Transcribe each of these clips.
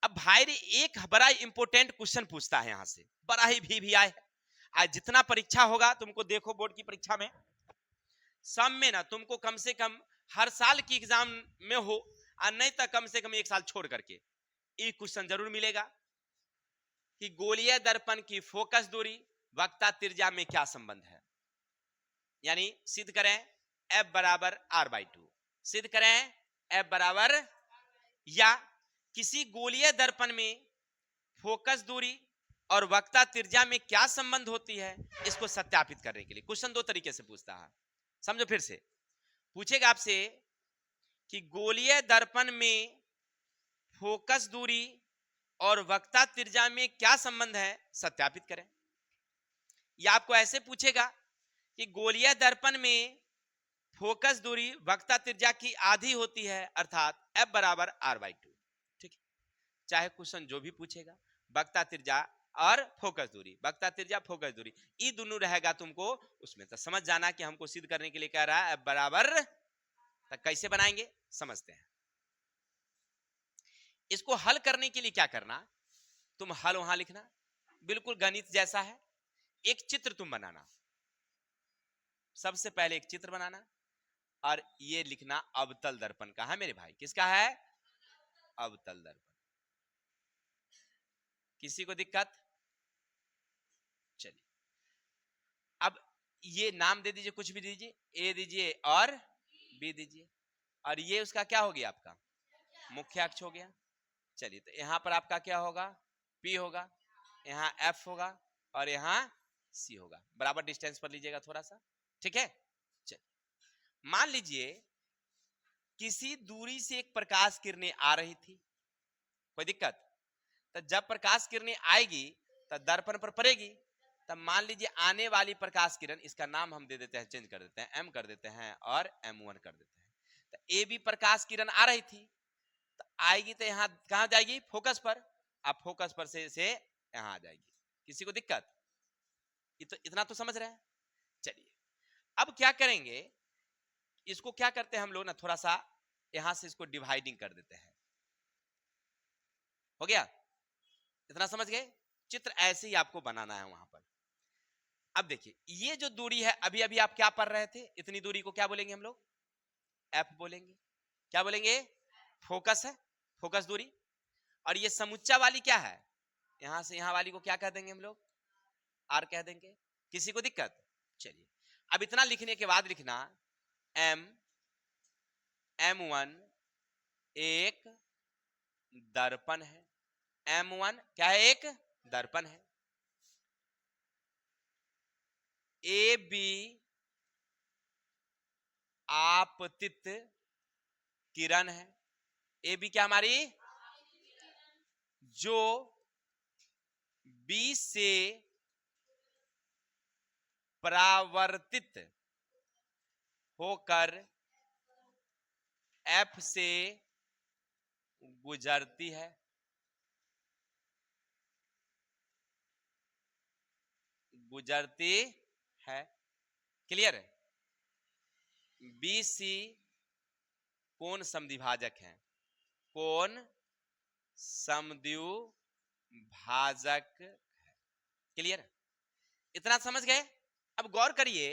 अब भाई रे एक बड़ा इंपॉर्टेंट क्वेश्चन पूछता है यहां से, बड़ा ही भी आए। आज जितना परीक्षा होगा तुमको देखो बोर्ड की परीक्षा में, सब में ना तुमको कम से कम हर साल की एग्जाम में हो और नहीं तो कम से कम एक साल छोड़ करके ये क्वेश्चन जरूर मिलेगा कि गोलीय दर्पण की फोकस दूरी वक्ता त्रिज्या में क्या संबंध है। यानी सिद्ध करें F बराबर R/2, सिद्ध करें F बराबर, या किसी गोलीय दर्पण में फोकस दूरी और वक्ता त्रिज्या में क्या संबंध होती है, इसको सत्यापित करने के लिए क्वेश्चन दो तरीके से पूछता है। समझो फिर से पूछेगा आपसे कि गोलीय दर्पण में फोकस दूरी और वक्ता त्रिज्या में क्या संबंध है, सत्यापित करें। या आपको ऐसे पूछेगा कि गोलीय दर्पण में फोकस दूरी वक्ता त्रिज्या की आधी होती है अर्थात F बराबर R/2। ठीक है, चाहे क्वेश्चन जो भी पूछेगा, वक्ता त्रिज्या और फोकस दूरी, वक्ता त्रिज्या फोकस दूरी, ये दोनों रहेगा तुमको उसमें, तो समझ जाना कि हमको सिद्ध करने के लिए कह रहा है F बराबर। तो कैसे बनाएंगे समझते हैं। इसको हल करने के लिए क्या करना, तुम हल वहां लिखना, बिल्कुल गणित जैसा है। एक चित्र तुम बनाना, सबसे पहले एक चित्र बनाना और ये लिखना अवतल दर्पण का है मेरे भाई। किसका है? अवतल दर्पण। किसी को दिक्कत? चलिए अब ये नाम दे दीजिए, कुछ भी दीजिए, ए दीजिए और बी दीजिए, और ये उसका क्या हो गया आपका मुख्य अक्ष हो गया। चलिए तो यहां पर आपका क्या होगा, पी होगा, यहाँ एफ होगा और यहाँ सी होगा। बराबर डिस्टेंस पर लीजिएगा थोड़ा सा, ठीक है। चलिए मान लीजिए किसी दूरी से एक प्रकाश किरणें आ रही थी, कोई दिक्कत? तो जब प्रकाश किरणें आएगी तो दर्पण पर पड़ेगी, तब मान लीजिए आने वाली प्रकाश किरण, इसका नाम हम दे देते हैं, चेंज कर देते हैं, एम कर देते हैं और M1 कर देते हैं। तो ए भी प्रकाश किरण आ रही थी, तो आएगी तो यहाँ कहां जाएगी, फोकस पर। अब फोकस पर से यहाँ आ जाएगी। किसी को दिक्कत? ये तो इतना तो समझ रहे हैं। चलिए अब क्या करेंगे, इसको क्या करते हैं हम लोग ना, थोड़ा सा यहां से इसको डिवाइडिंग कर देते हैं। हो गया? इतना समझ गए? चित्र ऐसे ही आपको बनाना है वहां पर। अब देखिए ये जो दूरी है, अभी अभी आप क्या पढ़ रहे थे, इतनी दूरी को क्या बोलेंगे हम लोग, एफ बोलेंगे। क्या बोलेंगे? फोकस है, फोकस दूरी। और ये समुच्चा वाली क्या है, यहां से यहां वाली को क्या कह देंगे हम लोग, आर कह देंगे। किसी को दिक्कत? चलिए अब इतना लिखने के बाद लिखना M1 एक दर्पण है। M1 क्या है, एक दर्पण है। ए बी आपतित किरण है। ए बी क्या हमारी, जो बी से परावर्तित होकर एफ से गुजरती है। गुजरती है, क्लियर है। बी सी कोण समद्विभाजक है, कोण समद्विभाजक है, क्लियर। इतना समझ गए? अब गौर करिए,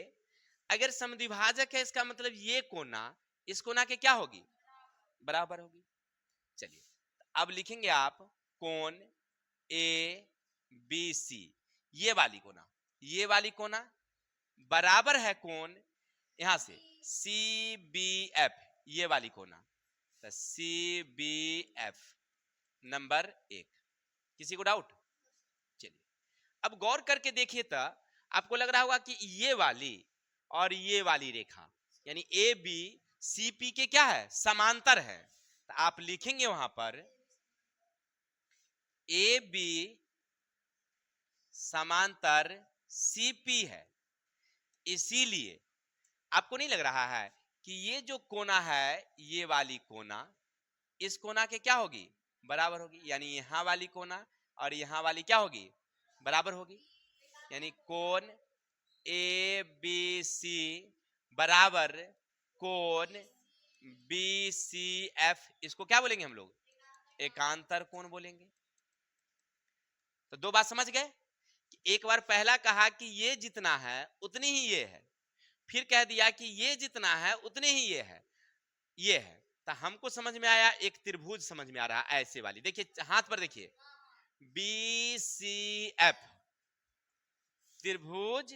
अगर समद्विभाजक है इसका मतलब ये कोना इस कोना के क्या होगी, बराबर होगी। चलिए अब लिखेंगे आप कोण ए बी सी, ये वाली कोना, ये वाली कोना बराबर है कोण यहां से सी बी एफ, ये वाली कोना, तो सी बी एफ नंबर 1। किसी को डाउट? चलिए अब गौर करके देखिए तो आपको लग रहा होगा कि ये वाली और ये वाली रेखा यानी ए बी सी पी के क्या है, समांतर है। तो आप लिखेंगे वहां पर ए बी समांतर सी पी है। इसीलिए आपको नहीं लग रहा है कि ये जो कोना है, ये वाली कोना इस कोना के क्या होगी, बराबर होगी। यानी यहां वाली कोना और यहां वाली क्या होगी, बराबर होगी। यानी कोण ए बी सी बराबर कोण बी सी एफ, इसको क्या बोलेंगे हम लोग, एकांतर कोण बोलेंगे। तो दो बात समझ गए। एक बार पहला कहा कि ये जितना है उतनी ही ये है, फिर कह दिया कि ये जितना है उतने ही ये है, ये है। तो हमको समझ में आया, एक त्रिभुज समझ में आ रहा है ऐसे वाली। देखिए हाथ पर देखिए, बी सी एफ, त्रिभुज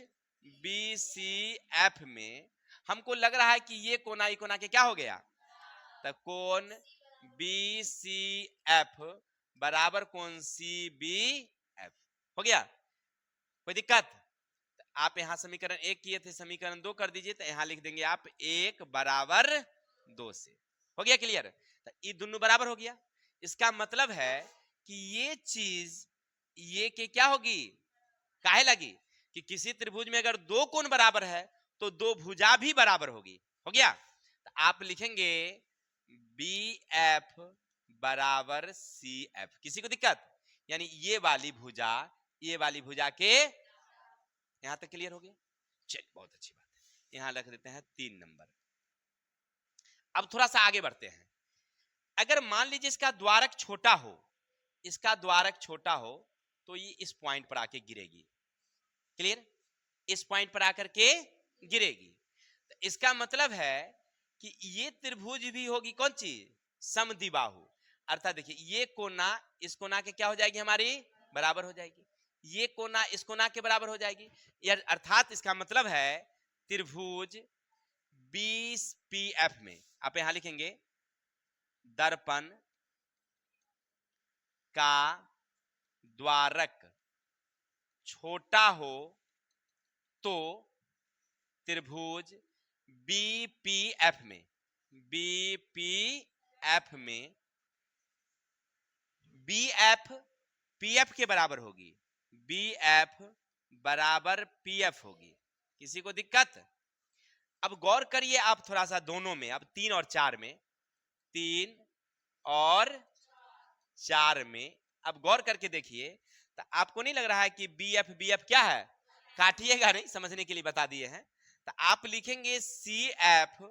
बी सी एफ में हमको लग रहा है कि ये कोना ये कोना के क्या हो गया, तो कोण बी सी एफ बराबर कोण सी बी एफ हो गया। कोई दिक्कत? आप यहां समीकरण 1 किए थे, समीकरण 2 कर दीजिए, तो यहां लिख देंगे आप 1 बराबर 2 से। हो गया क्लियर? तो ये दोनों बराबर हो गया। इसका मतलब है कि ये चीज ये के क्या होगी, काहे लगी कि किसी त्रिभुज में अगर दो कोण बराबर है तो दो भुजा भी बराबर होगी। हो गया? तो आप लिखेंगे बी एफ बराबर सी एफ। किसी को दिक्कत? यानी ये वाली भुजा के, यहां तक क्लियर हो गया? चल बहुत अच्छी बात है। यहां रख देते हैं 3 नंबर। अब थोड़ा सा आगे बढ़ते हैं। अगर मान लीजिए इसका द्वारक छोटा हो, इसका द्वारक छोटा हो, तो ये इस पॉइंट पर आके गिरेगी। क्लियर? इस पॉइंट पर आकर के गिरेगी। तो इसका मतलब है कि ये त्रिभुज भी होगी कौन चीज, समद्विबाहु। अर्थात देखिए ये कोना इस कोना के क्या हो जाएगी, हमारी बराबर हो जाएगी, ये कोना इस कोना के बराबर हो जाएगी। अर्थात इसका मतलब है त्रिभुज 20 पीएफ में आप यहां लिखेंगे दर्पण का द्वारक छोटा हो तो त्रिभुज बीपीएफ में बीएफ पीएफ के बराबर होगी, बीएफ बराबर पीएफ होगी। किसी को दिक्कत? अब गौर करिए आप थोड़ा सा दोनों में, अब 3 और 4 में, 3 और 4 में अब गौर करके देखिए, तो आपको नहीं लग रहा है कि बीएफ बीएफ क्या है, काटिएगा नहीं, समझने के लिए बता दिए हैं। तो आप लिखेंगे सी एफ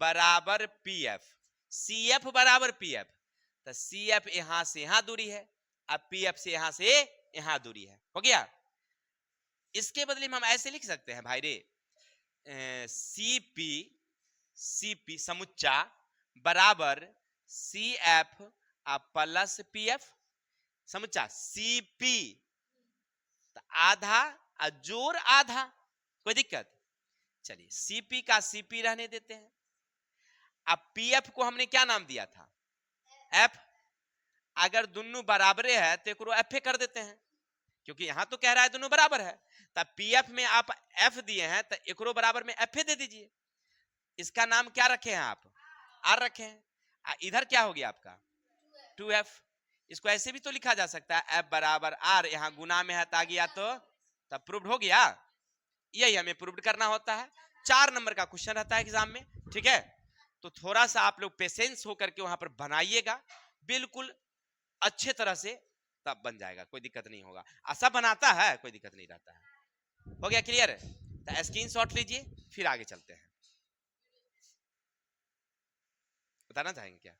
बराबर पी एफ, सी एफ बराबर पी एफ। तो सी एफ यहां से यहां दूरी है, अब पी एफ से यहां से यहां दूरी है। हो गया? इसके बदले में हम ऐसे लिख सकते हैं भाई रे, सीपी समुच्चा बराबर C F plus P F. समुच्चा सीपी आधा जोर आधा। कोई दिक्कत? चलिए सीपी का सीपी रहने देते हैं। अब पीएफ को हमने क्या नाम दिया था, एफ। अगर दोनों बराबरे है तो एक एफ कर देते हैं, क्योंकि यहां तो कह रहा है दोनों बराबर है। तब पीएफ में आप एफ दिए हैं तो एक बराबर में एफ दे दीजिए। इसका नाम क्या रखे हैं आप, आर रखे हैं। इधर क्या हो गया आपका 2f। इसको ऐसे भी तो लिखा जा सकता है f बराबर आर, यहां गुना में है ता गया तो तब प्रूव्ड हो गया। यही हमें प्रूव्ड करना होता है। 4 नंबर का क्वेश्चन रहता है एग्जाम में, ठीक है? तो थोड़ा सा आप लोग पेशेंस होकर के वहां पर बनाइएगा बिल्कुल अच्छे तरह से, तब बन जाएगा, कोई दिक्कत नहीं होगा। ऐसा बनाता है कोई दिक्कत नहीं रहता है। हो गया क्लियर? तो स्क्रीनशॉट लीजिए, फिर आगे चलते हैं। बताना चाहेंगे क्या?